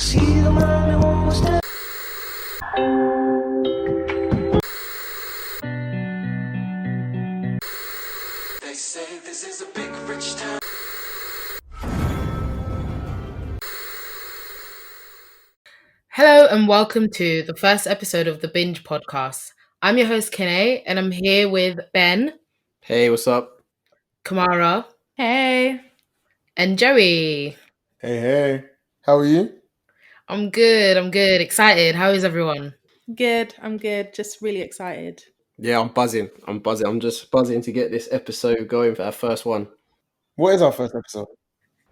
They say this is a big rich town. Hello and welcome to the first episode of the Binge Podcast. I'm your host, Kene, and I'm here with Ben, Hey, what's up? Kamara, Hey. and Joey. Hey, how are you? I'm good, excited. How is everyone? Good. I'm good. Just really excited. Yeah, I'm buzzing. I'm just buzzing to get this episode going for our first one. What is our first episode?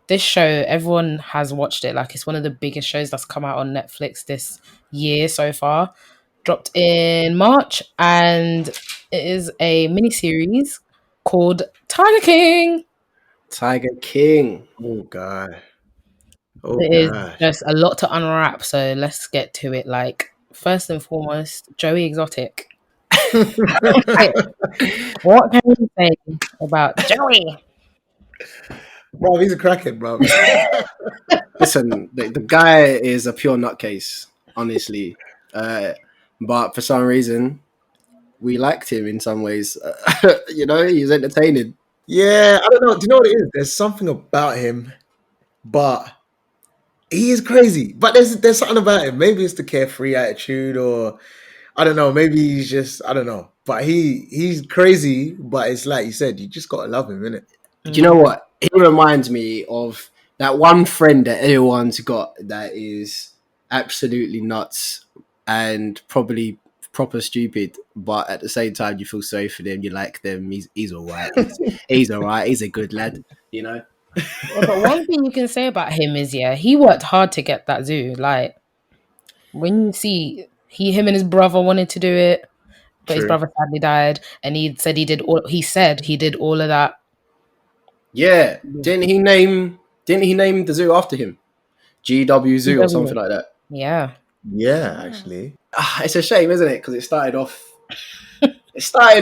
This show, everyone has watched it. Like, it's one of the biggest shows that's come out on Netflix this year so far. Dropped in March, and it is a mini-series called Tiger King. Tiger King. Oh God. It is just a lot to unwrap, so let's get to it. Like, first and foremost, Joey Exotic. What can you say about Joey? Bro, he's a crackhead, bro. Listen, the guy is a pure nutcase, honestly. But for some reason, we liked him in some ways. He's entertaining. Yeah, I don't know. Do you know what it is? There's something about him, but he is crazy. But there's something about him. Maybe it's the carefree attitude, or I don't know. Maybe he's just I don't know. But he's crazy. But it's like you said, you just gotta love him, innit? Do you know what? He reminds me of that one friend that everyone's got that is absolutely nuts and probably proper stupid, but at the same time you feel sorry for them. You like them. He's all right. He's all right. He's a good lad, you know. Yeah, but one thing you can say about him is, he worked hard to get that zoo. Like, when you see him and his brother wanted to do it, but his brother sadly died, and he said he did all of that. Yeah, didn't he name the zoo after him? GW Zoo or something like that. Yeah, Actually. It's a shame, isn't it? Because it started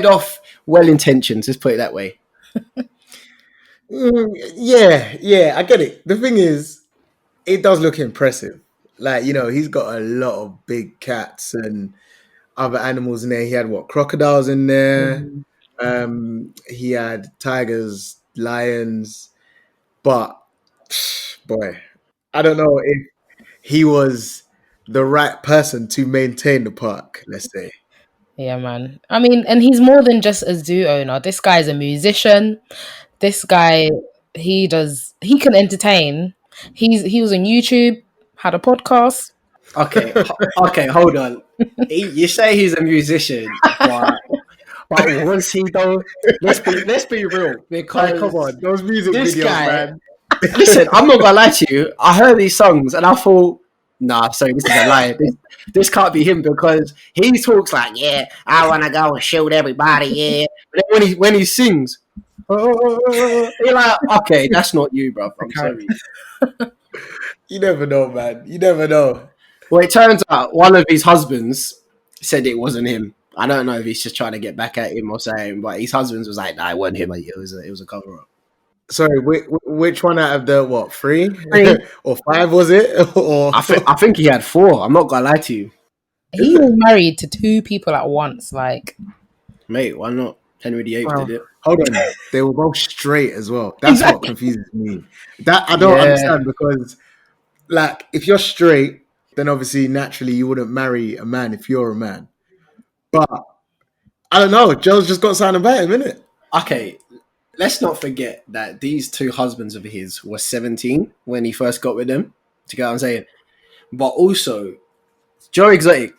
off well intentioned. Let's put it that way. Yeah, I get it. The thing is, it does look impressive. Like, he's got a lot of big cats and other animals in there. He had crocodiles in there. He had tigers, lions, but boy, I don't know if he was the right person to maintain the park, let's say. yeah, man. I mean, and he's more than just a zoo owner. This guy's a musician. This guy, he can entertain. He was on YouTube, had a podcast. Okay, hold on. You say he's a musician, but was he though? Let's be real, because Come on, those music videos, man. Listen, I'm not gonna lie to you. I heard these songs and I thought, nah, sorry, this is a lie. This can't be him, because he talks like, yeah, I wanna go and shoot everybody, yeah. But then when he sings, you're like, okay, that's not you, bro. I'm sorry. You never know, man. You never know. Well, it turns out one of his husbands said it wasn't him. I don't know if he's just trying to get back at him or something, but his husband was like, nah, it wasn't him. It was a cover up. Sorry, which one out of the three or five was it? Or I think he had 4. I'm not gonna lie to you. He was married to 2 people at once. Like, Mate, why not? Henry VIII did it. Hold on, they were both straight as well. That's what confuses me. That I don't understand, because, like, if you're straight, then obviously naturally you wouldn't marry a man if you're a man. But I don't know. Joe's just got something about him, innit? Okay, let's not forget that these 2 husbands of his were 17 when he first got with them. Do you get what I'm saying? But also, Joe Exotic,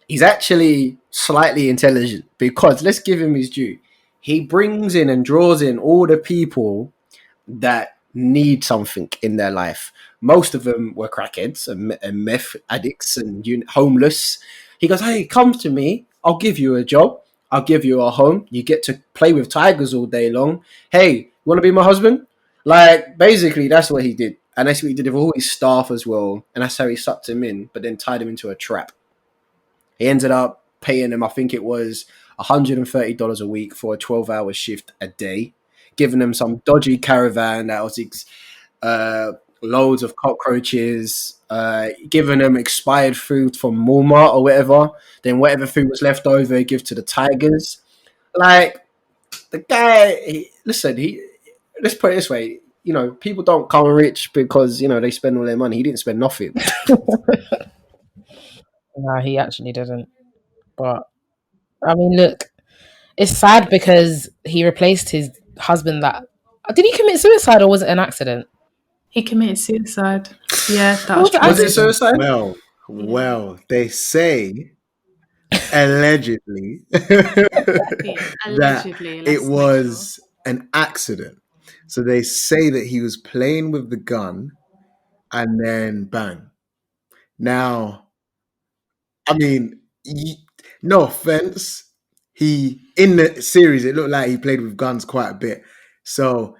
he's actually slightly intelligent, because let's give him his due. He brings in and draws in all the people that need something in their life. Most of them were crackheads and meth addicts and homeless. He goes, hey, come to me. I'll give you a job. I'll give you a home. You get to play with tigers all day long. Hey, you want to be my husband? Like, basically, that's what he did. And that's what he did with all his staff as well. And that's how he sucked him in, but then tied him into a trap. He ended up paying him, I think it was $130 a week for a 12-hour shift a day, giving him some dodgy caravan that was loads of cockroaches, giving them expired food from Walmart or whatever. Then whatever food was left over, he give to the tigers. Like the guy, listen, let's put it this way. People don't come rich because they spend all their money. He didn't spend nothing. No, he actually didn't. But I mean, look, it's sad because he replaced his husband. Did he commit suicide or was it an accident? He committed suicide. Yeah, that Was was it true. Was it suicide? Well, they say allegedly Allegedly, that it was an accident. So they say that he was playing with the gun and then bang. Now, I mean, no offense, in the series it looked like he played with guns quite a bit. So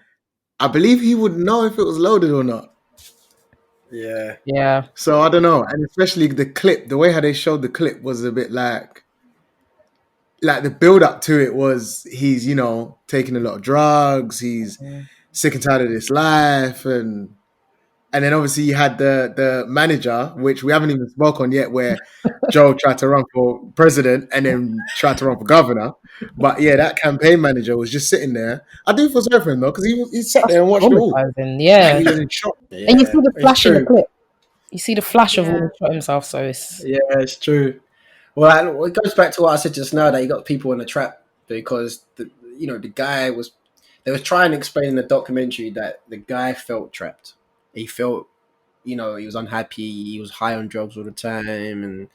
I believe he would know if it was loaded or not. Yeah. Yeah. So I don't know, and especially the clip, the way how they showed the clip was a bit like the build up to it was he's taking a lot of drugs, he's sick and tired of this life, and then obviously you had the manager, which we haven't even spoke on yet, where Joe tried to run for president and then tried to run for governor. But yeah, that campaign manager was just sitting there. I do feel sorry for him though, because he sat there and watched it all. Traumatizing, yeah. He was in shock. Yeah, And you see the it's flash in the true. clip. You see the flash of when Yeah. he shot himself. So it's Yeah, it's true. Well, it goes back to what I said just now, that you got people in a trap because the guy was. They was trying to explain in the documentary that the guy felt trapped. He felt, he was unhappy. He was high on drugs all the time, and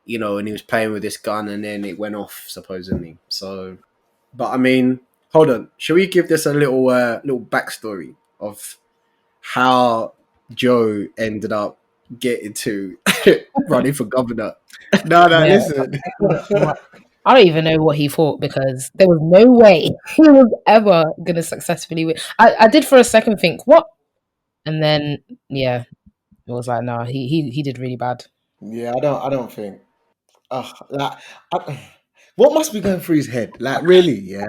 and he was playing with this gun, and then it went off supposedly. So, but I mean, hold on. Should we give this a little backstory of how Joe ended up getting to running for governor? No, Yeah. listen. I don't even know what he thought because there was no way he was ever gonna successfully win. I did for a second think what, and then yeah, it was like no, he did really bad. Yeah, I don't think. What must be going through his head? Like, really, yeah?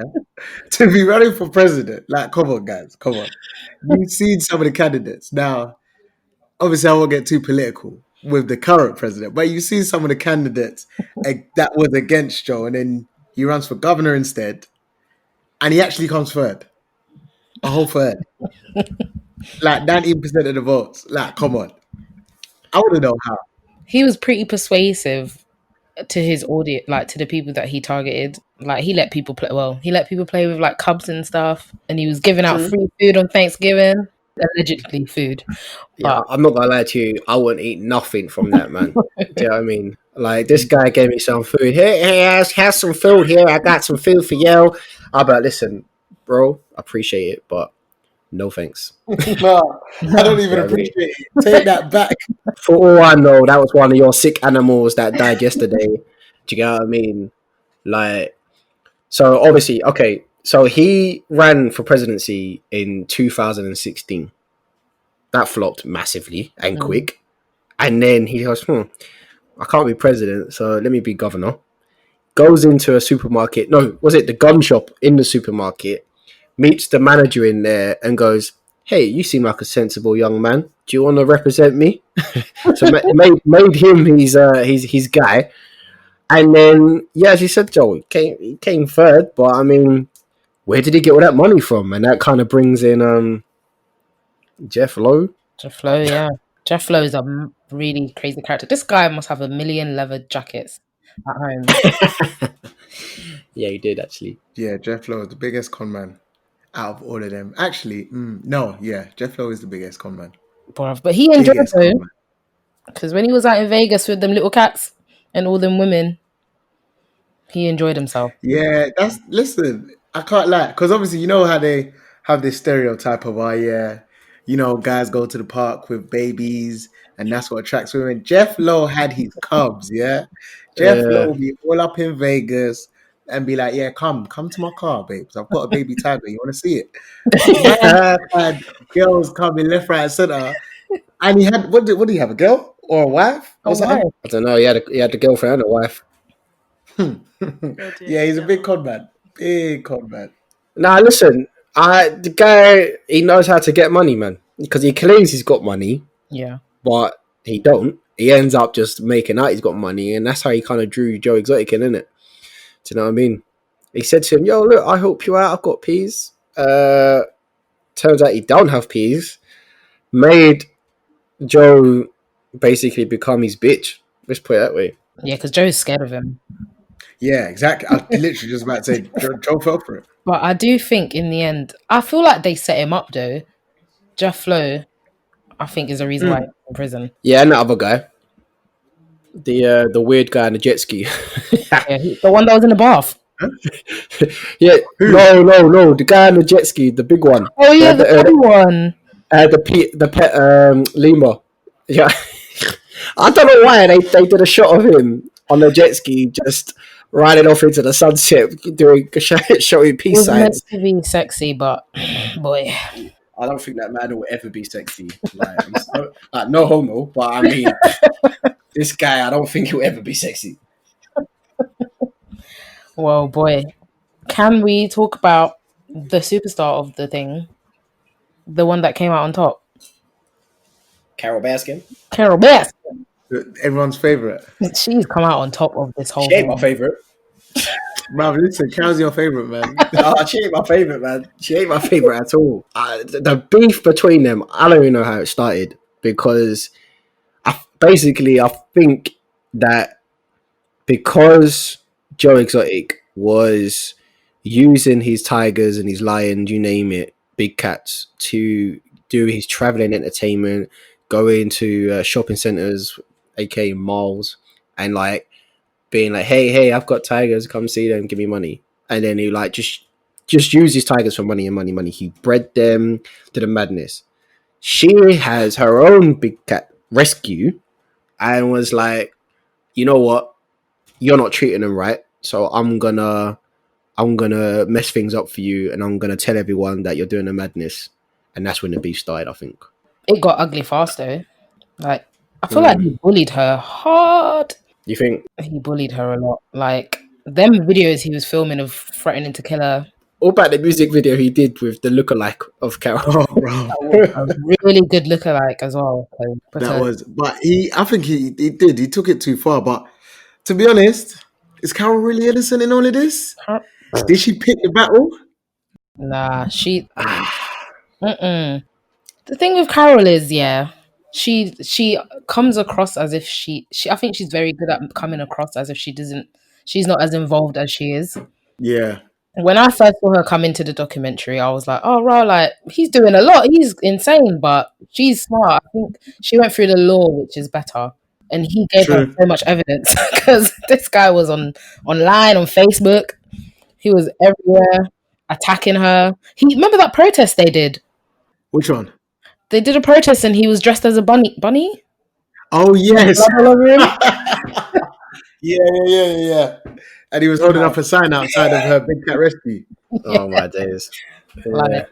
To be running for president. Like, come on, guys, come on. You've seen some of the candidates. Now, obviously, I won't get too political with the current president, but you've seen some of the candidates that was against Joe, and then he runs for governor instead, and he actually comes third. A whole third. Like, 90% of the votes. Like, come on. I want to know how. He was pretty persuasive to his audience, like to the people that he targeted. Like he let people play. Well, he let people play with like cubs and stuff, and he was giving out free food on Thanksgiving, allegedly food. Yeah, But I'm not gonna lie to you. I wouldn't eat nothing from that, man. Do you know what I mean? Like, this guy gave me some food. Hey, has some food here. I got some food for you. I'll be like, listen, bro, I appreciate it, but no thanks. No, I don't even appreciate it. Take that back. For all I know, that was one of your sick animals that died yesterday. Do you get what I mean? Like, so obviously, okay, so he ran for presidency in 2016. That flopped massively and quick. And then he goes, I can't be president, so let me be governor. Goes into a supermarket. No, was it the gun shop in the supermarket? Meets the manager in there and goes, hey, you seem like a sensible young man. Do you want to represent me? So made him his guy. And then, yeah, as you said, Joe, he came third. But, I mean, where did he get all that money from? And that kind of brings in Jeff Lowe. Jeff Lowe, yeah. Jeff Lowe is a really crazy character. This guy must have 1 million leather jackets at home. Yeah, he did, actually. Yeah, Jeff Lowe is the biggest con man out of all of them. Actually, no, yeah, Jeff Lowe is the biggest con man. But he enjoyed Biggest it con man. because when he was out in Vegas with them little cats and all them women, he enjoyed himself. Yeah, listen, I can't lie, because obviously you know how they have this stereotype of, guys go to the park with babies and that's what attracts women. Jeff Lowe had his cubs, yeah? Jeff Lowe would be all up in Vegas and be like, yeah, come to my car, babes. I've got a baby tiger. You want to see it? Man had girls coming left, right, and center. And he had, what did he have, a girl or a wife? Or something? I don't know. He had a girlfriend and a wife. Yeah, he's a big con man. Big con man. Nah, listen. The guy, he knows how to get money, man. because he claims he's got money, Yeah. but he don't. He ends up just making out he's got money, and that's how he kind of drew Joe Exotic in, innit? Do you know what I mean? He said to him, "Yo, look, I help you out. I've got peas." Turns out he don't have peas. Made Joe basically become his bitch. Let's put it that way. Yeah, because Joe's scared of him. Yeah, exactly. I was literally just about to say Joe fell for it. But I do think in the end, I feel like they set him up though. Jeff Flo, I think, is the reason why he's in prison. Yeah, and the other guy, the weird guy on the jet ski. Yeah, the one that was in the bath. Yeah, no, the guy on the jet ski, the big one. Oh yeah, the funny one. The pet lemur. Yeah, I don't know why they did a shot of him on the jet ski, just riding off into the sunset, doing showing It peace was meant signs. to be sexy, but boy, I don't think that man will ever be sexy. Like, no homo, but I mean, this guy, I don't think he'll ever be sexy. well, boy, can we talk about the superstar of the thing, the one that came out on top, Carol Baskin. Carol Baskin? Everyone's favorite. She's come out on top of this whole She ain't thing. my favorite. Bruv, listen, Carol's your favorite, man. She ain't my favorite, man. She ain't my favorite at all. The beef between them, I don't even know how it started, because I think that because Joe Exotic was using his tigers and his lions, you name it, big cats, to do his traveling entertainment, go into shopping centers, aka malls, and like being like, hey, I've got tigers, come see them, give me money. And then he like just use his tigers for money and money. He bred them to the madness. She has her own big cat rescue and was like, you know what? You're not treating them right. So I'm gonna mess things up for you, and I'm gonna tell everyone that you're doing the madness. And that's when the beef started, I think. It got ugly fast though. Like, I feel like he bullied her hard. You think? He bullied her a lot. Like, them videos he was filming of threatening to kill her. All about the music video he did with the lookalike of Carol. Oh, bro. A really good lookalike as well. I think he did. He took it too far. But to be honest, is Carol really innocent in all of this? Did she pick the battle? Nah, she. The thing with Carol is, yeah, she comes across as if she. I think she's very good at coming across as if she's not as involved as she is. Yeah. When I first saw her come into the documentary, I was like, oh, right, like, he's doing a lot. He's insane, but she's smart. I think she went through the law, which is better. And he gave her so much evidence because this guy was online, on Facebook. He was everywhere attacking her. Remember that protest they did? Which one? They did a protest and he was dressed as a bunny. Bunny? Oh, yes. All over him. Yeah. And he was holding up a sign outside of her big cat rescue. Oh my days. Like,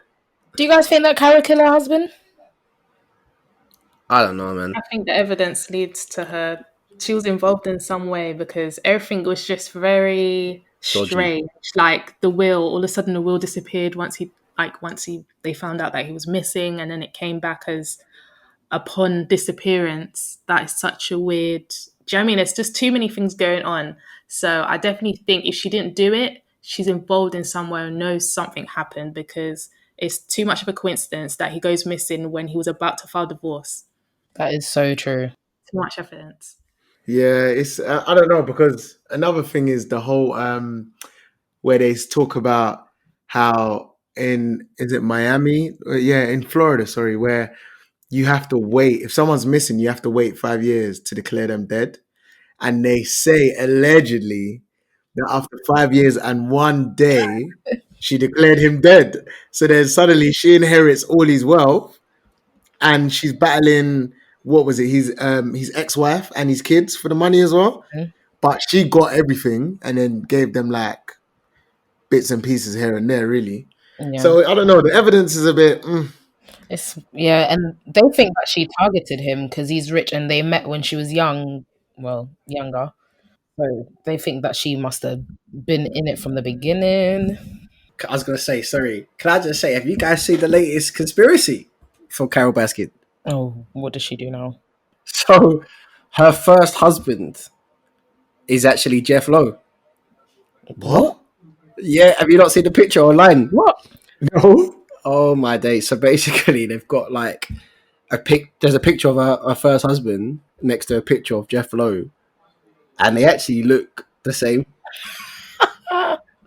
do you guys think that Carol killed her husband? I don't know, man. I think the evidence leads to her. She was involved in some way because everything was just very strange. Like the will, all of a sudden the will disappeared once they found out that he was missing, and then it came back as upon disappearance. That is such a weird. Do you know what I mean? It's just too many things going on. So I definitely think if she didn't do it, she's involved in somewhere and knows something happened, because it's too much of a coincidence that he goes missing when he was about to file divorce. That is so true. Too much evidence. Yeah, it's I don't know, because another thing is the whole where they talk about how is it Miami? Yeah, in Florida, sorry, where you have to wait. If someone's missing, you have to wait 5 years to declare them dead. And they say allegedly that after 5 years and 1 day, she declared him dead. So then suddenly she inherits all his wealth, and she's battling, what was it, his ex-wife and his kids for the money as well. Mm-hmm. But she got everything and then gave them like bits and pieces here and there, really. Yeah. So I don't know. The evidence is a bit. And they think that she targeted him because he's rich, and they met when she was young. Well, younger. So they think that she must have been in it from the beginning. I was gonna say, sorry. Can I just say, have you guys seen the latest conspiracy for Carol Baskin. Oh, what does she do now? So her first husband is actually Jeff Lowe. What? Yeah, have you not seen the picture online? What? No. Oh my days! So basically, they've got like there's a picture of her first husband next to a picture of Jeff Lowe, and they actually look the same.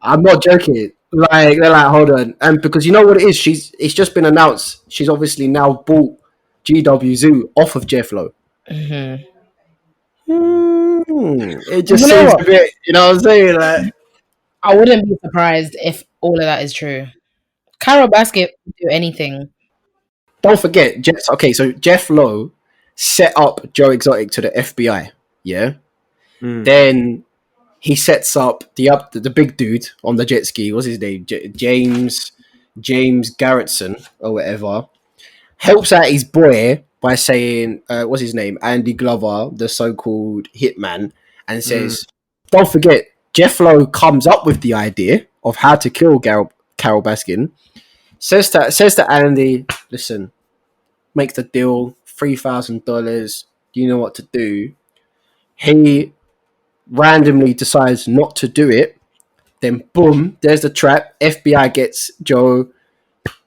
I'm not joking. Like they're like, hold on, and because you know what it is, it's just been announced. She's obviously now bought GW Zoo off of Jeff Lowe. Mm-hmm. It just You know seems what? a bit, you know what I'm saying? Like, I wouldn't be surprised if all of that is true. Carol Basket would do anything. don't forget, so Jeff Lowe set up Joe Exotic to the FBI. Yeah, then he sets up the big dude on the jet ski. What's his name? James Garrettson or whatever. Helps out his boy by saying, what's his name? Andy Glover, the so-called hitman, and says, don't forget, Jeff Lowe comes up with the idea of how to kill Carol Baskin. Says to Andy, listen, make the deal, $3,000. You know what to do. He randomly decides not to do it. Then boom, there's the trap. FBI gets Joe,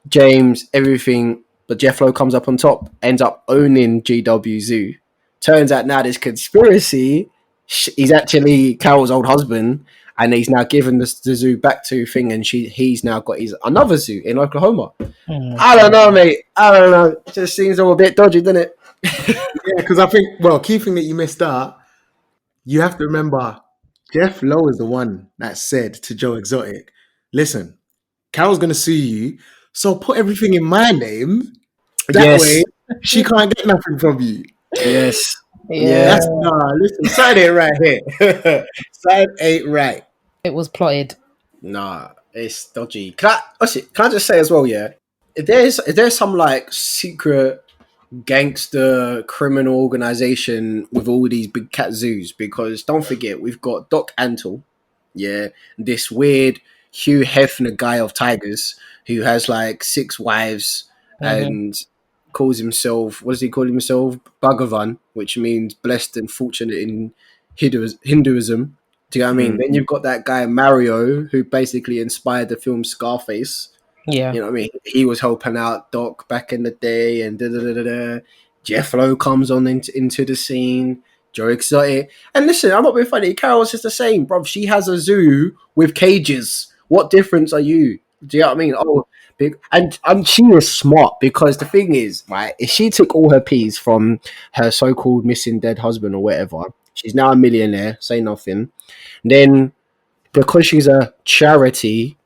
James, everything. But Jeff Lowe comes up on top, ends up owning GW Zoo. Turns out now this conspiracy, he's actually Carol's old husband, and he's now given the zoo back to Thing, and he's now got another zoo in Oklahoma. I don't know, mate. I don't know. It just seems all a bit dodgy, doesn't it? Yeah, because I think, key thing that you missed out, you have to remember, Jeff Lowe is the one that said to Joe Exotic, listen, Carol's going to sue you, so put everything in my name. That way, she can't get nothing from you. Yes. Yeah. Listen, side ain't right here. Side ain't right. It was plotted. Nah, it's dodgy. Can I just say as well, yeah? If there's some like secret gangster criminal organization with all these big cat zoos, because don't forget, we've got Doc Antle, yeah, this weird Hugh Hefner guy of Tigers who has like 6 wives and calls himself, what does he call himself? Bhagavan, which means blessed and fortunate in Hinduism. Do you know what I mean? Then you've got that guy Mario, who basically inspired the film Scarface. Yeah. You know what I mean? He was helping out Doc back in the day, and Jeff Lowe comes on into the scene. Joe Exotic. And listen, I'm not being funny. Carol's just the same, bro. She has a zoo with cages. What difference are you? Do you know what I mean? Oh, big, and she is smart, because the thing is, right, if she took all her peas from her so-called missing dead husband or whatever, she's now a millionaire, say nothing. Then, because she's a charity,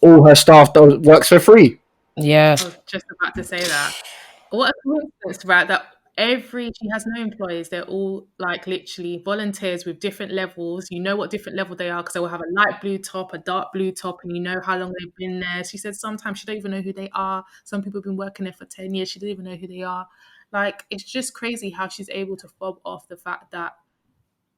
all her staff works for free. Yeah. I was just about to say that. What a coincidence, right? That she has no employees. They're all like literally volunteers with different levels. You know what different level they are, because they will have a light blue top, a dark blue top, and you know how long they've been there. She said sometimes she don't even know who they are. Some people have been working there for 10 years. She doesn't even know who they are. Like, it's just crazy how she's able to fob off the fact that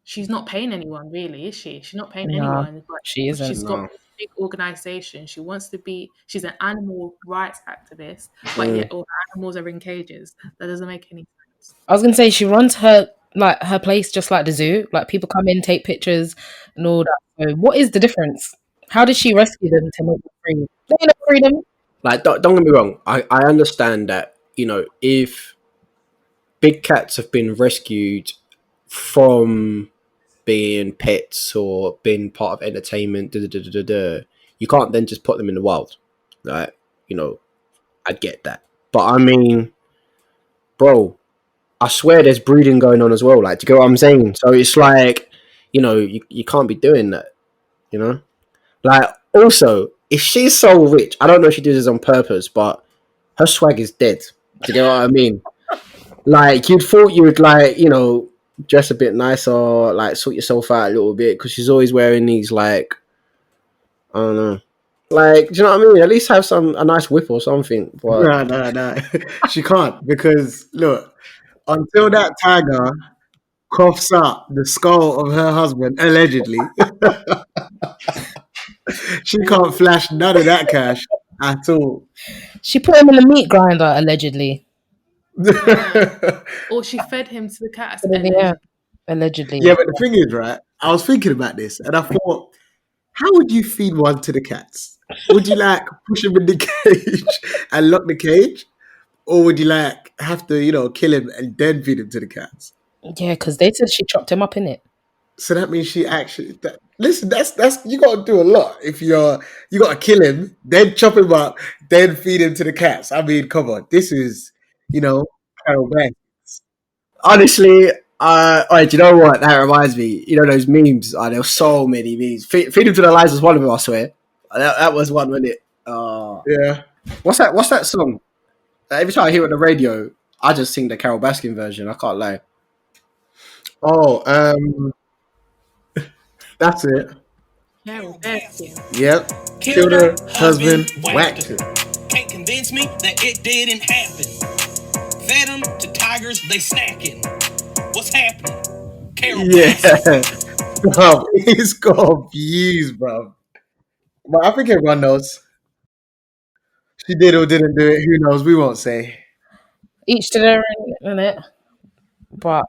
she's not paying anyone, really, is she? She's not paying anyone. But she isn't. She's got this big organization. She's an animal rights activist, but yet all her animals are in cages. That doesn't make any sense. I was gonna say she runs her place just like the zoo. Like, people come in, take pictures and all that. So what is the difference? How did she rescue them to make them free? They ain't no freedom. Like, don't get me wrong. I understand that, you know, if big cats have been rescued from being pets or being part of entertainment, you can't then just put them in the wild. Like, you know, I get that. But I mean, bro, I swear there's breeding going on as well. Like, do you get what I'm saying? So it's like, you know, you can't be doing that, you know? Like, also, if she's so rich, I don't know if she did this on purpose, but her swag is dead. Do you get what I mean? Like, you'd thought you would, like, you know, dress a bit nicer, like sort yourself out a little bit, because she's always wearing these, like, I don't know, like, do you know what I mean? At least have a nice whip or something. But No. She can't, because look, until that tiger coughs up the skull of her husband, allegedly, she can't flash none of that cash at all. She put him in the meat grinder, allegedly. Or she fed him to the cats. Yeah, allegedly. Yeah, but the thing is, right? I was thinking about this, and I thought, how would you feed one to the cats? Would you like push him in the cage and lock the cage, or would you like have to, kill him and then feed him to the cats? Yeah, because they said she chopped him up in it. So that means she actually. Listen, that's you got to do a lot if you got to kill him, then chop him up, then feed him to the cats. I mean, come on, this is Carol Banks. Honestly, alright, do you know what? That reminds me. You know those memes? There were so many memes. Feed him to the lies was one of them, I swear. That was one, wasn't it? Yeah. What's that song? Every time I hear it on the radio, I just sing the Carol Baskin version. I can't lie. Oh, that's it. Carol Baskin. Yep. Killed her husband, whacked her. Can't convince me that it didn't happen. Fed them to tigers, they snacking. What's happening? Carol Baskin. Yeah. Bro, he's got views, bro. But I think everyone knows. She did or didn't do it. Who knows? We won't say. Each to their own, innit? But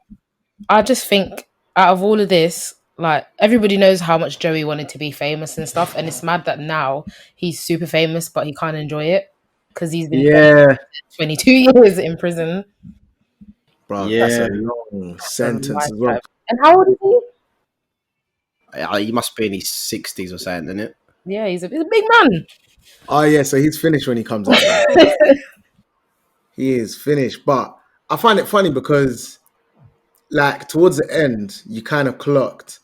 I just think out of all of this, like everybody knows how much Joey wanted to be famous and stuff, and it's mad that now he's super famous, but he can't enjoy it because he's been Yeah. 22 years in prison. Bro, Yeah. that's a long sentence as well. And how old is he? He must be in his 60s or something, isn't it? Yeah, he's a big man. Oh, yeah, so he's finished when he comes out. He is finished. But I find it funny because, like, towards the end, you kind of clocked,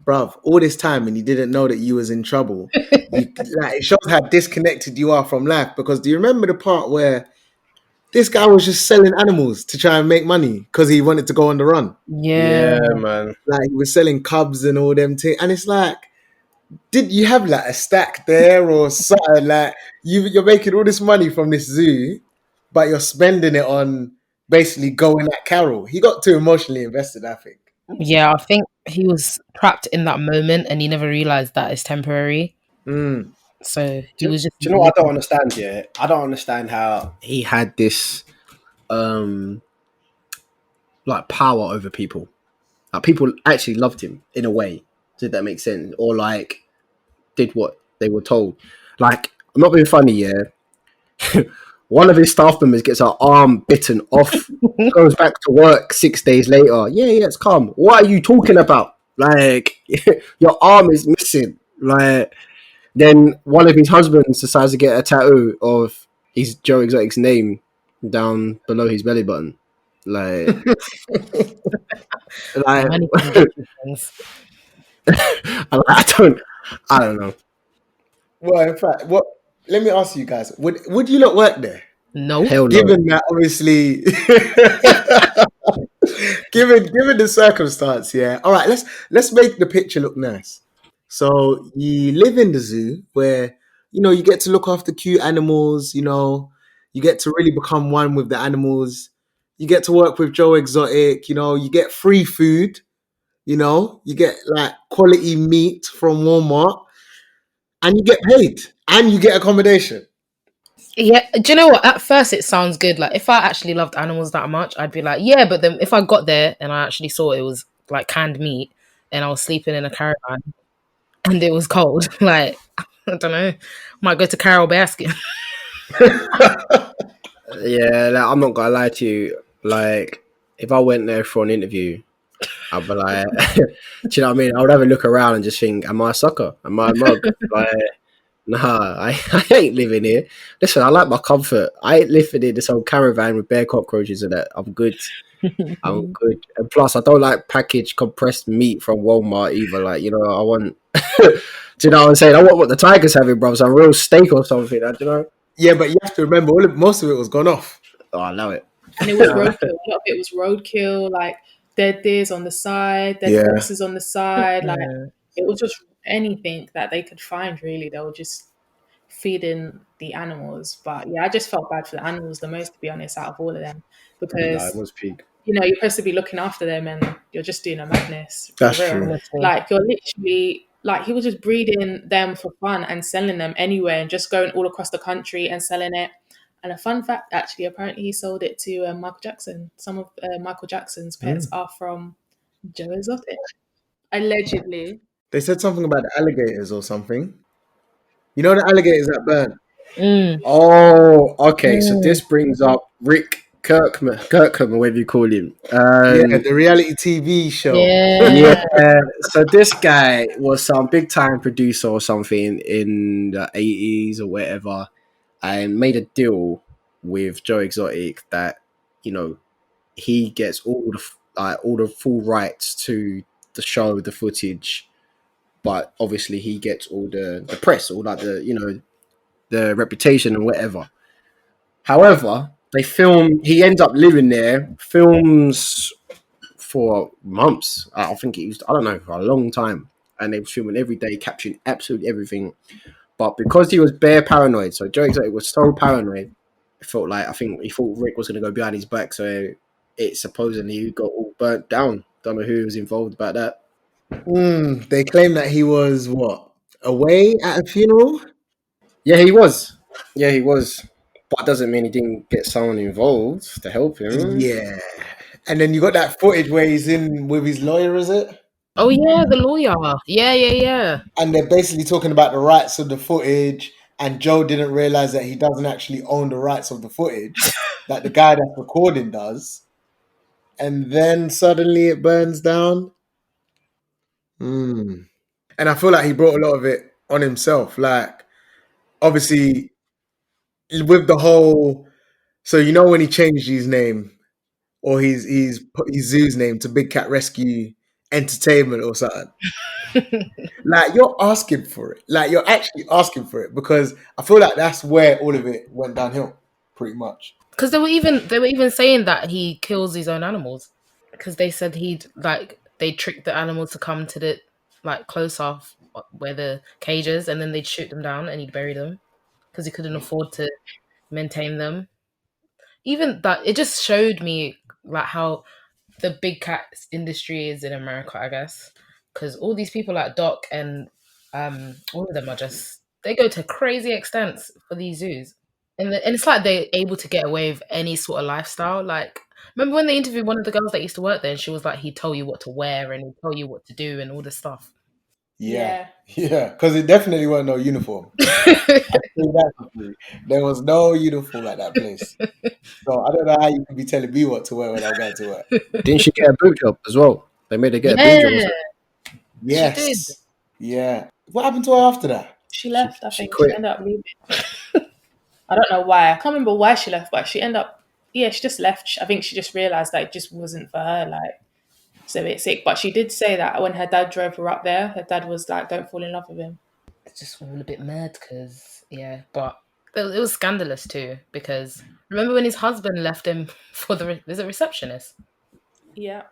bruv, all this time and you didn't know that you was in trouble. It shows how disconnected you are from life. Because do you remember the part where this guy was just selling animals to try and make money because he wanted to go on the run? Yeah. Man. Like, he was selling cubs and all them things. And it's like, did you have like a stack there or something? Like, you're making all this money from this zoo, but you're spending it on basically going at Carol. He got too emotionally invested, I think. Yeah, I think he was trapped in that moment and he never realized that it's temporary. Mm. So he was just. Do you know what I don't understand? Yeah, I don't understand how he had this, like power over people. Like people actually loved him in a way. Did that make sense? Or like did what they were told. Like, I'm not being funny. Yeah, one of his staff members gets her arm bitten off, goes back to work 6 days later. Yeah, it's calm. What are you talking about? Like, your arm is missing. Like, then one of his husbands decides to get a tattoo of his Joe Exotic's name down below his belly button. Like, Money can get you things. I don't know. Well, in fact, let me ask you guys: Would you not work there? No. Hell no. Given that, obviously, given the circumstance, yeah. All right, let's make the picture look nice. So you live in the zoo where you get to look after cute animals. You get to really become one with the animals. You get to work with Joe Exotic. You get free food. You get like quality meat from Walmart, and you get paid, and you get accommodation. Yeah, do you know what? At first, it sounds good. Like, if I actually loved animals that much, I'd be like, yeah. But then, if I got there and I actually saw it was like canned meat, and I was sleeping in a caravan, and it was cold, like I don't know, might go to Carol Baskin. Yeah, like, I'm not gonna lie to you. Like, if I went there for an interview, I'd be like, do you know what I mean? I would have a look around and just think, am I a sucker? Am I a mug? Like, nah, I ain't living here. Listen, I like my comfort. I ain't living in this old caravan with bare cockroaches and that. I'm good. I'm good. And plus, I don't like packaged compressed meat from Walmart either. Like, I want. Do you know what I'm saying? I want what the Tigers having, bro. Some real steak or something. Do you know? Yeah, but you have to remember, most of it was gone off. Oh, I love it. And it was roadkill. A lot of it was roadkill, like dead deers on the side, dead horses on the side. Like, it was just anything that they could find, really. They were just feeding the animals. But yeah, I just felt bad for the animals the most, to be honest, out of all of them. Because it was peak. you're supposed to be looking after them and you're just doing a madness. That's true. Like, you're literally, like, he was just breeding them for fun and selling them anywhere and just going all across the country and selling it. And a fun fact, actually, apparently he sold it to Michael Jackson. Some of Michael Jackson's pets are from Joe Exotic. Allegedly. They said something about the alligators or something. You know the alligators that burn? Mm, Oh, okay. So mm. this brings up Rick Kirkman, whatever you call him. Yeah, the reality TV show. Yeah. Yeah. So this guy was some big time producer or something in the 80s or whatever, and made a deal with Joe Exotic that you know he gets all the full rights to the show, the footage, but obviously he gets all the press, all like the the reputation and whatever. However, they film. He ends up living there, films for months. I think it used, I don't know, for a long time. And they were filming every day, capturing absolutely everything. But because he was bare paranoid, so Joe Exotic was so paranoid, it felt like, I think he thought Rick was going to go behind his back. So it supposedly got all burnt down. Don't know who was involved about that. They claim that he was what, away at a funeral? Yeah, he was. Yeah, he was. But doesn't mean he didn't get someone involved to help him. Yeah. And then you got that footage where he's in with his lawyer, is it? Oh yeah, the lawyer. Yeah, yeah, yeah. And they're basically talking about the rights of the footage. And Joe didn't realize that he doesn't actually own the rights of the footage, that the guy that's recording does. And then suddenly it burns down. And I feel like he brought a lot of it on himself. Like, obviously, with the whole. So, you know, when he changed his name, or he's put his zoo's name to Big Cat Rescue Entertainment or something. Like, you're asking for it. Like, you're actually asking for it, because I feel like that's where all of it went downhill, pretty much. Because they were even saying that he kills his own animals. Because they said they tricked the animals to come to the close off where the cages, and then they'd shoot them down and he'd bury them because he couldn't afford to maintain them. Even that, it just showed me how the big cat industry is in America, I guess, because all these people like Doc and all of them are just, they go to crazy extents for these zoos, and it's like they're able to get away with any sort of lifestyle. Like, remember when they interviewed one of the girls that used to work there, and she was like, he'd tell you what to wear and he'd tell you what to do and all this stuff. Yeah. Because it definitely wasn't no uniform. There was no uniform at that place. So I don't know how you can be telling me what to wear when I'm going to work. Didn't she get a boot job as well? They made her get a boot job. Yeah, Yes. she did. Yeah. What happened to her after that? She left, I she think. quit. She ended up leaving. I don't know why. I can't remember why she left, but she ended up, she just left. I think she just realised that it just wasn't for her. Like, it's a bit sick. But she did say that when her dad drove her up there, her dad was like, don't fall in love with him. It's just all a bit mad because, yeah, but it was scandalous too, because remember when his husband left him for there's a receptionist? Yeah.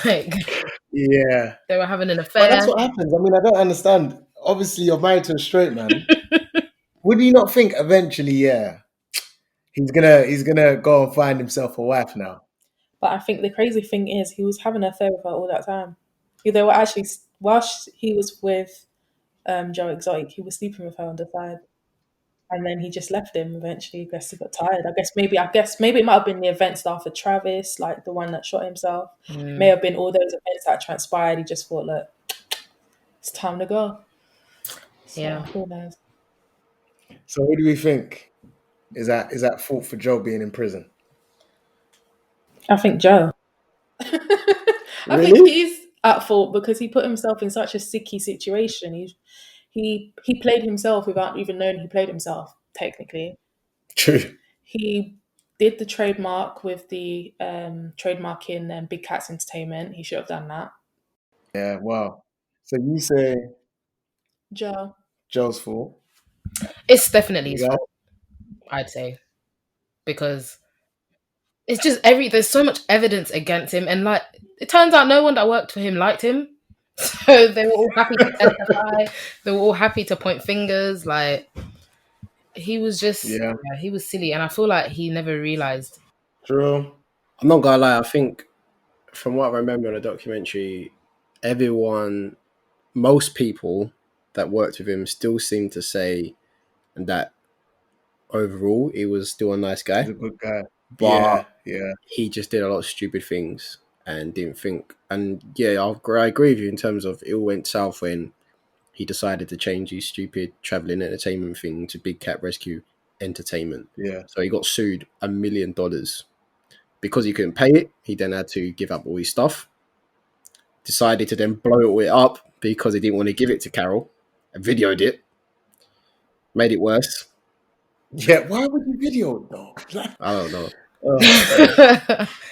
Like, Yeah. they were having an But affair. that's what happens. I mean, I don't understand. Obviously, you're married to a straight man. Would you not think eventually, he's gonna go and find himself a wife now? But I think the crazy thing is he was having an affair with her all that time. They were actually, whilst he was with Joe Exotic, he was sleeping with her on the side. And then he just left him eventually. I guess he got tired. I guess maybe it might have been the events after Travis, like the one that shot himself. May have been all those events that transpired. He just thought, look, it's time to go. So, Yeah. who knows? So what do we think? Is that fault for Joe being in prison? I think Joe. I think he's at fault because he put himself in such a sticky situation. He played himself without even knowing he played himself, technically. True. He did the trademark with the trademark in Big Cats Entertainment. He should have done that. Yeah. Wow. So you say Joe. Joe's fault? It's definitely his Yeah. fault, I'd say, because it's just there's so much evidence against him, and it turns out no one that worked for him liked him. So they were all happy to testify. They were all happy to point fingers. Like, he was just, he was silly, and I feel like he never realized. True. I'm not gonna lie, I think from what I remember in the documentary, most people that worked with him still seem to say that overall, he was still a nice guy. He's a good guy. But yeah. he just did a lot of stupid things and didn't think. And yeah, I agree with you in terms of it all went south when he decided to change his stupid traveling entertainment thing to Big Cat Rescue Entertainment. Yeah. So he got sued $1 million. Because he couldn't pay it, he then had to give up all his stuff. Decided to then blow it up because he didn't want to give it to Carol. And videoed it. Made it worse. Yeah, why would you video it though? I don't know.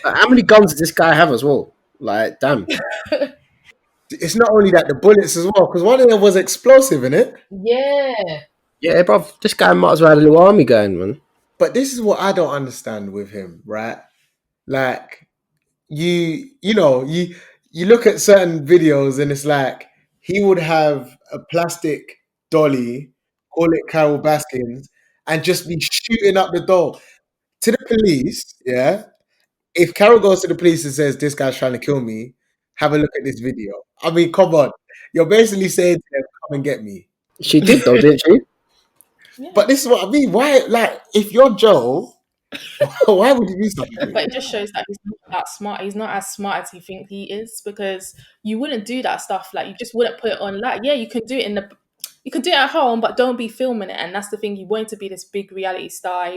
How many guns does this guy have as well? Like, damn. It's not only that, the bullets as well, because one of them was explosive in it. Yeah. Yeah, bro, this guy might as well have a little army going, man. But this is what I don't understand with him, right? Like, you look at certain videos and it's like he would have a plastic dolly, call it Carol Baskins, and just be shooting up the door to the police. Yeah, if Carol goes to the police and says this guy's trying to kill me, have a look at this video. I mean, come on, you're basically saying to them, "Come and get me." She did though, didn't she? Yeah. But this is what I mean. Why, like, if you're Joe, why would you do something? But it just shows that he's not that smart. He's not as smart as he thinks he is, because you wouldn't do that stuff. Like, you just wouldn't put it on. Like, yeah, you can do it you can do it at home, but don't be filming it. And that's the thing. He wanted to be this big reality star.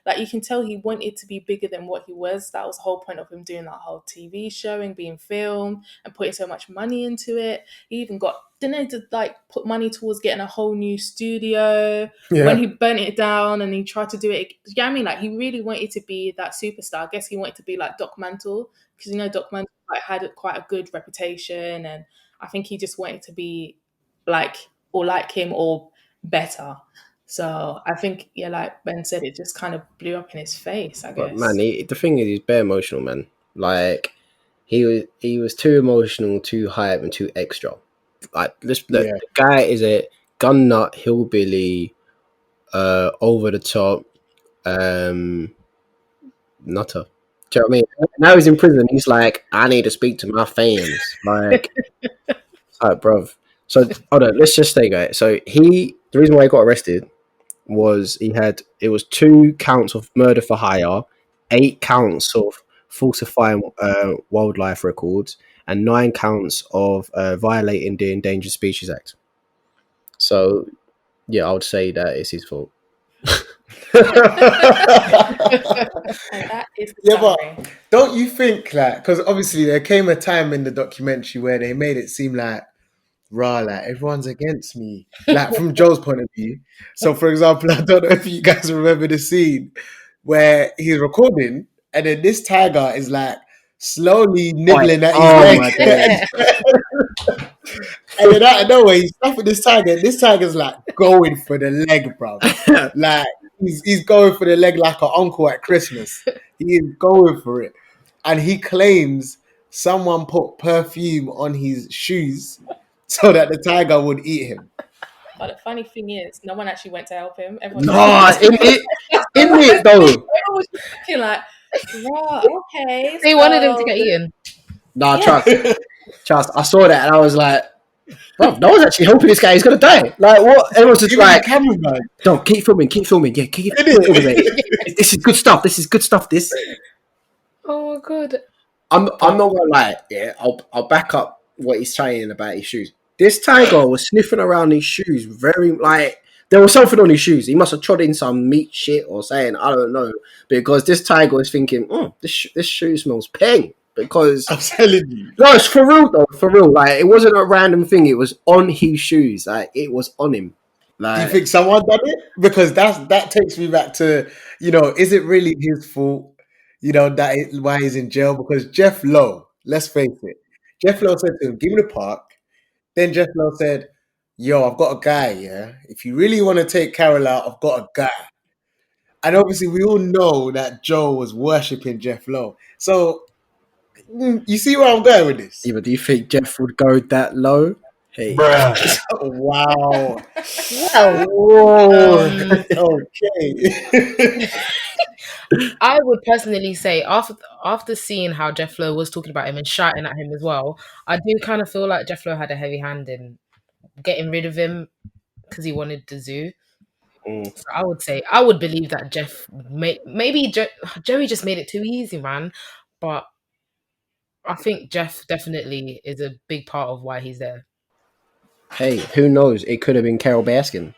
Like, you can tell he wanted to be bigger than what he was. That was the whole point of him doing that whole TV show and being filmed and putting so much money into it. He even didn't to like put money towards getting a whole new studio when he burnt it down, and he tried to do it. Yeah, I mean, like, he really wanted to be that superstar. I guess he wanted to be like Doc Mantle, because Doc Mantle had quite a good reputation, and I think he just wanted to be like him or better. So I think, yeah, like Ben said, it just kind of blew up in his face, I guess. But man, the thing is, he's bare emotional, man. Like, he was too emotional, too hype, and too extra. Like, the guy is a gun nut, hillbilly, over the top, nutter. Do you know what I mean? Now he's in prison. He's like, I need to speak to my fans. Like, bruv. So hold on, let's just stay, guys. So the reason why he got arrested was it was 2 counts of murder for hire, 8 counts of falsifying wildlife records, and 9 counts of violating the Endangered Species Act. So yeah, I would say that it's his fault. That is but don't you think, like, because obviously there came a time in the documentary where they made it seem like, like, everyone's against me, like, from Joe's point of view. So, for example, I don't know if you guys remember the scene where he's recording and then this tiger is like slowly nibbling at his leg. And then out of nowhere, he's slapping this tiger. And this tiger's like going for the leg, bro. Like, he's going for the leg like an uncle at Christmas. He is going for it. And he claims someone put perfume on his shoes so that the tiger would eat him. But the funny thing is, no one actually went to help him. In it though. Everyone was looking like, right, okay. They wanted him to get eaten. Nah, trust. I saw that and I was like, bro, no one's actually helping this guy. He's gonna die. Like, what? Everyone's just like, no, keep filming. Yeah, keep filming. This is good stuff. This. Oh my god. I'm not gonna lie. Yeah, I'll back up what he's saying about his shoes. This tiger was sniffing around his shoes, very, like, there was something on his shoes. He must have trod in some meat shit or saying, I don't know, because this tiger was thinking, this shoe smells peng. Because I'm telling you, no, it's for real though, for real. Like, it wasn't a random thing. It was on his shoes. Like, it was on him. Like, do you think someone done it? Because that takes me back to, is it really his fault? Why he's in jail? Because Jeff Lowe, let's face it, Jeff Lowe said to him, "Give me the park." Then Jeff Lowe said, "Yo, I've got a guy. Yeah, if you really want to take Carol out, I've got a guy." And obviously, we all know that Joe was worshipping Jeff Lowe. So, you see where I'm going with this? Yeah, but do you think Jeff would go that low? Hey, bruh. Wow. Whoa. Okay. I would personally say after seeing how Jeff Lowe was talking about him and shouting at him as well, I do kind of feel like Jeff Lowe had a heavy hand in getting rid of him because he wanted the zoo. So I would believe that Jeff Joey just made it too easy, man. But I think Jeff definitely is a big part of why he's there. Hey, who knows? It could have been Carol Baskin.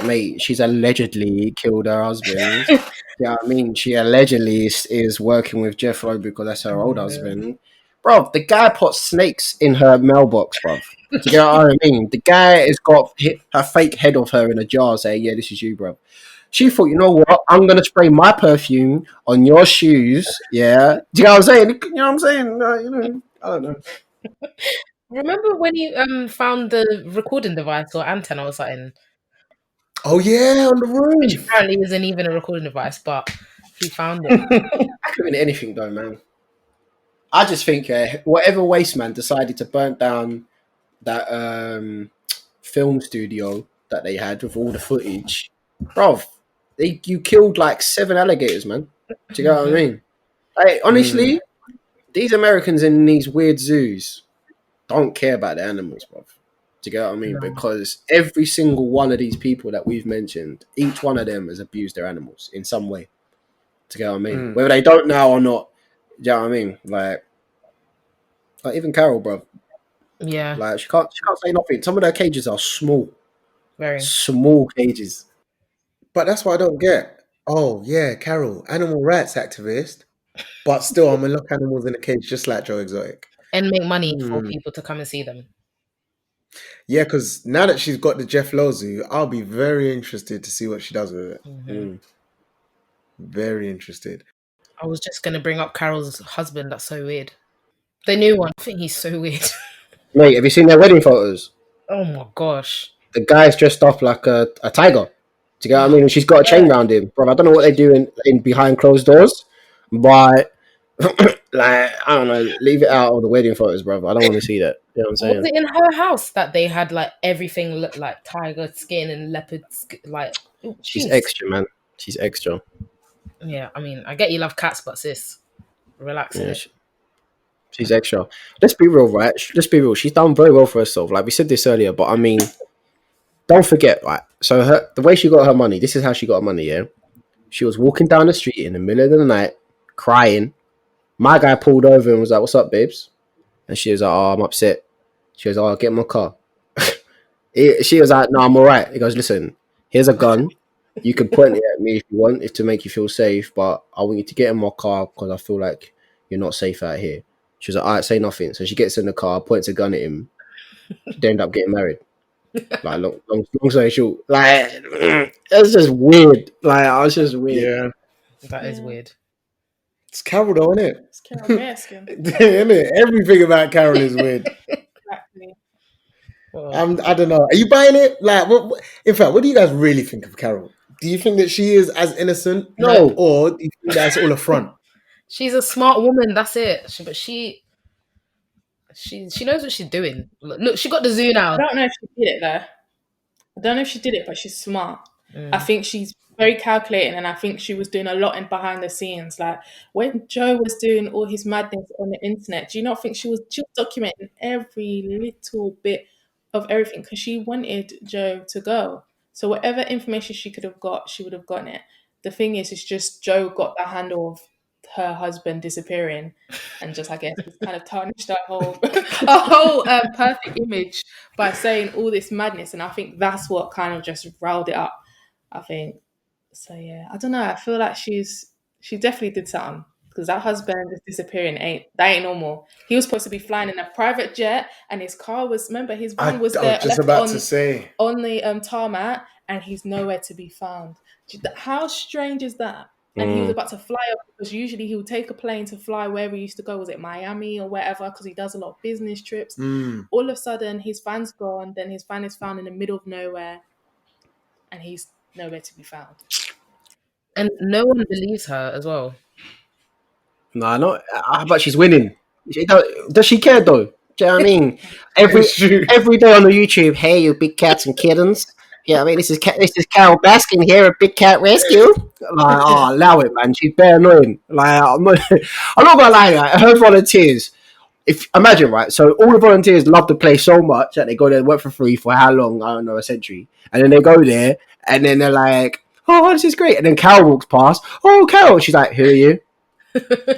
Mate, she's allegedly killed her husband. Yeah, I mean, she allegedly is working with Jeff Lowe because that's her old husband. Bro, the guy put snakes in her mailbox, bro. Do you know what I mean? The guy has got her fake head of her in a jar saying, yeah, this is you, bro. She thought, you know what? I'm going to spray my perfume on your shoes. Yeah. Do you know what I'm saying? You know what I'm saying? I don't know. Remember when he found the recording device or antenna or something? Oh yeah, on the Which roof. apparently isn't even a recording device, but he found it. Could have been anything though, man. I just think whatever waste man decided to burn down that film studio that they had with all the footage, bro, you killed like 7 alligators, man. Do you know what I mean? Like, honestly, these Americans in these weird zoos don't care about the animals, bro. Do you get what I mean? No. Because every single one of these people that we've mentioned, each one of them has abused their animals in some way. Do you get what I mean? Whether they don't now or not, do you know what I mean? Like even Carol, bro. Yeah. Like she can't say nothing. Some of their cages are small. Very small cages. But that's what I don't get. Oh yeah, Carol, animal rights activist, but still I'm gonna lock animals in a cage just like Joe Exotic. And make money for people to come and see them. Yeah, because now that she's got the Jeff Lowe Zoo, I'll be very interested to see what she does with it. Very interested. I was just going to bring up Carol's husband. That's so weird. The new one. I think he's so weird. Mate, have you seen their wedding photos? Oh my gosh. The guy's dressed up like a tiger. Do you get what I mean? And she's got a chain around him. Bro, I don't know what they do in behind closed doors, but like, I don't know, leave it out of the wedding photos, bro. I don't want to see that. You know what I'm saying? Was it in her house that they had like everything looked like tiger skin and leopard skin? Like, she's extra, man. She's extra. Yeah, I mean, I get you love cats, but sis, relax. Yeah, she's extra. Let's be real, right? Let's be real. She's done very well for herself. Like we said this earlier, but I mean, don't forget, right? So the way she got her money, this is how she got her money, yeah? She was walking down the street in the middle of the night, crying. My guy pulled over and was like, what's up, babes? And she was like, oh, I'm upset. She goes, oh, I'll get in my car. She was like, no, I'm all right. He goes, listen, here's a gun. You can point it at me if you want, if to make you feel safe, but I want you to get in my car because I feel like you're not safe out here. She was like, all right, say nothing. So she gets in the car, points a gun at him. They end up getting married. Like, long story short. Like, it's just weird. Like, I was just weird. Yeah. That is weird. It's Carol, though, isn't it? It's Carol Baskin. Isn't it? Everything about Carol is weird. Exactly. Well, I don't know. Are you buying it? Like, in fact, what do you guys really think of Carol? Do you think that she is as innocent? No. Or do you think that's all a front? she's a smart woman. That's it. But she knows what she's doing. Look, she got the zoo now. I don't know if she did it though. I don't know if she did it, but she's smart. I think she's very calculating, and I think she was doing a lot in behind the scenes. Like when Joe was doing all his madness on the internet, do you not think she was documenting every little bit of everything because she wanted Joe to go? So whatever information she could have got, she would have gotten it. The thing is, it's just Joe got the handle of her husband disappearing, and just I guess it's kind of tarnished her whole perfect image by saying all this madness, and I think that's what kind of just riled it up. I think so. Yeah, I don't know. I feel like she definitely did something because that husband just disappearing ain't normal. He was supposed to be flying in a private jet, and his car was. Remember, his van was there just about to say on the tarmac, and he's nowhere to be found. How strange is that? And he was about to fly up because usually he would take a plane to fly wherever he used to go. Was it Miami or wherever? Because he does a lot of business trips. All of a sudden, his van's gone. Then his van is found in the middle of nowhere, and he's nowhere to be found. And no one believes her as well. Nah, not. But she's winning. Does she care though? Do you know what I mean? Every day on the YouTube, hey, you big cats and kittens. Yeah, I mean, this is Carol Baskin here at Big Cat Rescue. Like, allow it, man. She's bare annoying. Like, I'm not gonna lie. Like, her volunteers if imagine, right? So all the volunteers love the place so much that they go there and work for free for how long? I don't know, a century. And then they go there and then they're like, oh, this is great. And then Carol walks past. Oh, Carol. She's like, who are you?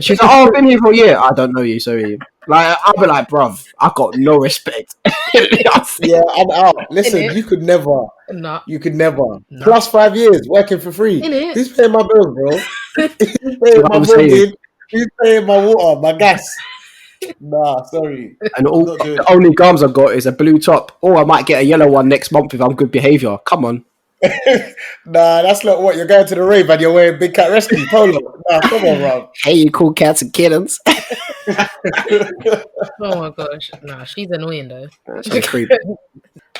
She's like, oh, I've been here for a year. I don't know you, sorry. Like, I'll be like, bruv, I got no respect. Yeah, I'm out. Listen, Innit? you could never. Nah. You could never. No. Plus 5 years working for free. Innit? Who's paying my bills, bro? Who's paying What my I'm saying. mortgage? Who's paying my water, my gas? Nah, sorry. And all Not doing the only gums I've got is a blue top. Or I might get a yellow one next month if I'm good behaviour. Come on. Nah, that's not what you're going to the rave and you're wearing Big Cat Rescue polo. Nah, come on, bro. Hey, you cool cats and kittens. Oh my gosh. Nah, she's annoying though. That's so creepy.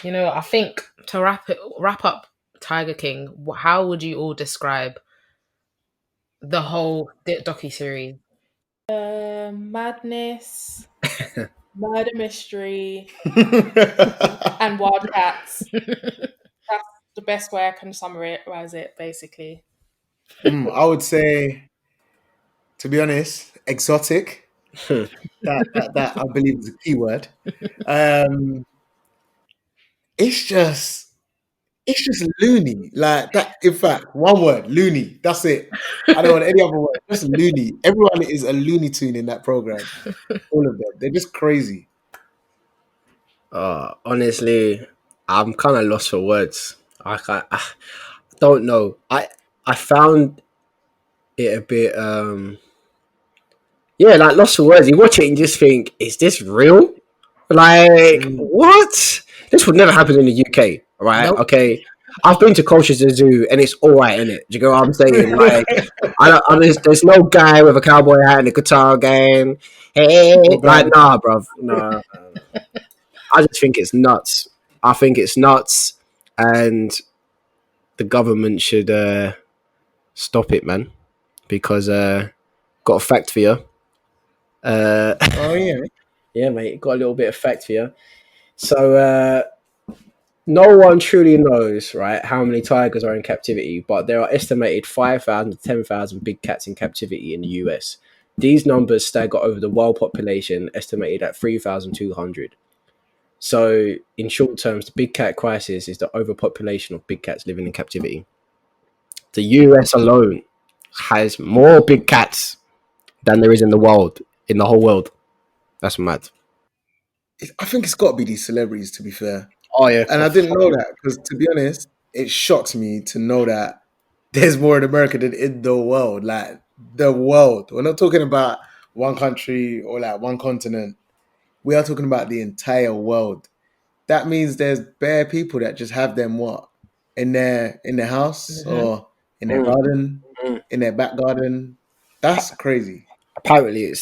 You know, I think to wrap up Tiger King, how would you all describe the whole docu-series? Madness, murder mystery, and wild cats. That's the best way I can summarize it, basically. I would say, to be honest, exotic. that I believe is a key word. It's just loony. Like that. In fact, one word, loony. That's it. I don't want any other word. Just loony. Everyone is a Looney Tune in that program. All of them. They're just crazy. Honestly, I'm kind of lost for words. I don't know. I found it a bit like lost for words. You watch it and just think, is this real? Like what? This would never happen in the UK, right? Nope. Okay. I've been to Colchester Zoo and it's all right, innit? Do you get what I'm saying? Like, there's no guy with a cowboy hat and a guitar game. Hey, like, nah, bruv. Nah. I just think it's nuts. I think it's nuts, and the government should stop it, man. Because got a fact for you. Oh yeah. Yeah, mate. Got a little bit of fact for you. So no one truly knows, right, how many tigers are in captivity, but there are estimated 5,000 to 10,000 big cats in captivity in the US. These numbers stagger over the world population, estimated at 3,200. So, in short terms, the big cat crisis is the overpopulation of big cats living in captivity. The US alone has more big cats than there is in the world, in the whole world. That's mad. I think it's got to be these celebrities, to be fair. Oh, yeah. And I didn't know that because, to be honest, it shocks me to know that there's more in America than in the world. Like, the world. We're not talking about one country or like one continent. We are talking about the entire world. That means there's bare people that just have them in their house or in their garden, in their back garden. That's crazy. Apparently,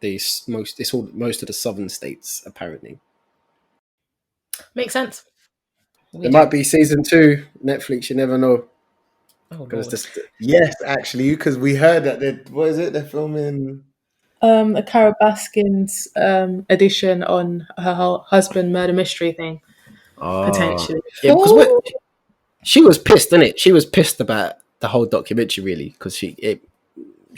it's most of the southern states. Apparently, Makes sense. There might be season 2. Netflix, you never know. Oh, yes, actually, because we heard that they're filming A Carol Baskin's edition on her husband murder mystery thing, potentially. Yeah, because she was pissed, innit? She was pissed about the whole documentary, really, because she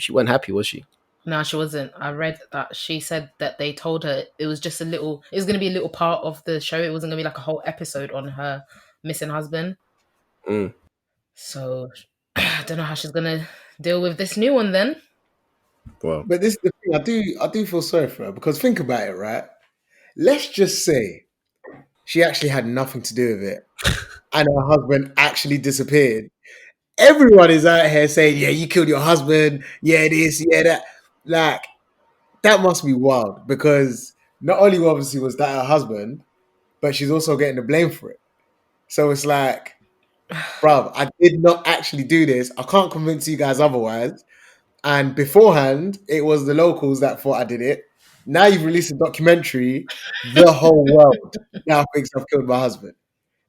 wasn't happy, was she? No, she wasn't. I read that she said that they told her it was just it was going to be a little part of the show. It wasn't going to be like a whole episode on her missing husband. So I don't know how she's going to deal with this new one then. Well, but this is the thing. I do feel sorry for her because think about it, right? Let's just say she actually had nothing to do with it, and her husband actually disappeared. Everyone is out here saying, "Yeah, you killed your husband. Yeah, this, yeah, that." Like, that must be wild because not only obviously was that her husband, but she's also getting the blame for it. So it's like, bruv, I did not actually do this. I can't convince you guys otherwise. And beforehand, it was the locals that thought I did it. Now you've released a documentary. The whole world now thinks I've killed my husband.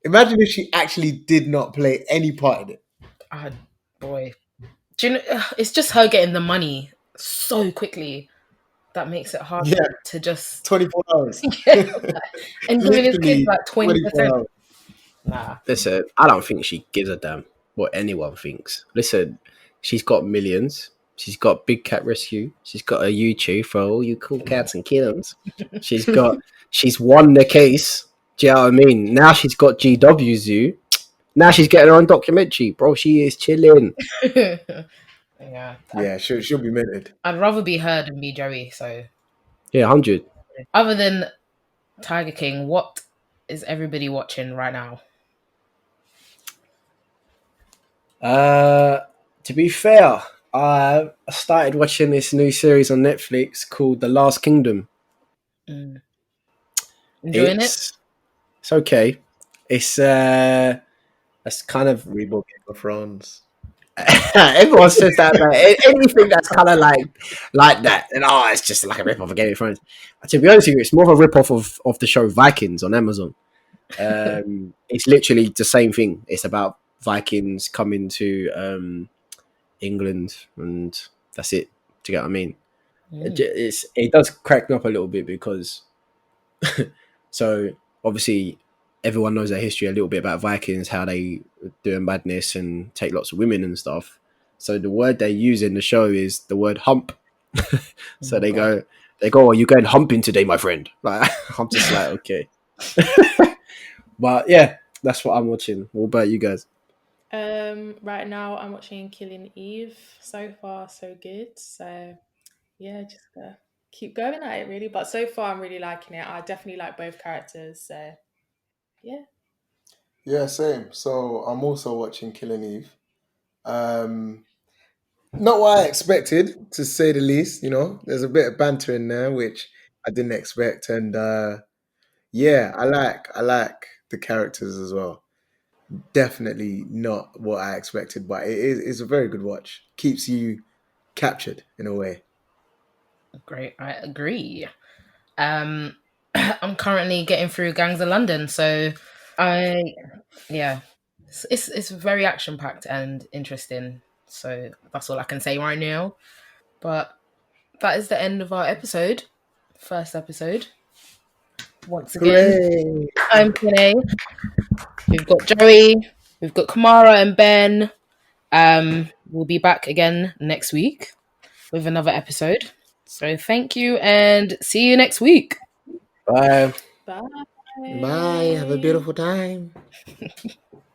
Imagine if she actually did not play any part in it. Boy. Do you know, it's just her getting the money so quickly that makes it hard to just 24 hours. And giving his kids like 20%. Nah. Listen, I don't think she gives a damn what anyone thinks. Listen, she's got millions. She's got Big Cat Rescue. She's got a YouTube for all you cool cats and kittens. She's won the case. Do you know what I mean? Now she's got GW Zoo. Now she's getting her own documentary, bro. She is chilling. Yeah. Yeah, she'll be minted. I'd rather be her than be Joey. So Yeah, 100. other than Tiger King, what is everybody watching right now? To be fair, I started watching this new series on Netflix called The Last Kingdom. Enjoying it? It's okay. It's kind of Reboot Game of Thrones. everyone says that about anything that's kind of like that, and it's just like a rip off of Game of Thrones. To be honest with you, it's more of a rip off of the show Vikings on Amazon. It's literally the same thing. It's about Vikings coming to England, and that's it. Do you get what I mean? It does crack me up a little bit because so obviously everyone knows their history a little bit about Vikings, how they do madness and take lots of women and stuff. So the word they use in the show is the word hump. So they go, "Are you going humping today, my friend?" Like I'm just like, okay. But yeah, that's what I'm watching. What about you guys? Right now I'm watching Killing Eve. So far, so good. So yeah, just keep going at it really. But so far I'm really liking it. I definitely like both characters. So yeah. Yeah, same. So I'm also watching Killing Eve. Not what I expected, to say the least. You know, there's a bit of banter in there which I didn't expect, and yeah, I like the characters as well. Definitely not what I expected, but it's a very good watch. Keeps you captured in a way. Great, I agree. I'm currently getting through Gangs of London, so it's very action packed and interesting. So that's all I can say right now. But that is the end of our episode, first episode. Once again, Hooray! I'm Kene. We've got Joey, we've got Kamara and Ben. We'll be back again next week with another episode. So thank you and see you next week. Bye. Bye. Bye. Have a beautiful time.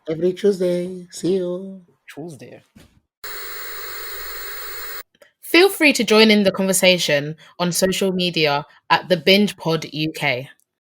Every Tuesday. See you. Tuesday. Feel free to join in the conversation on social media at the Binge Pod UK.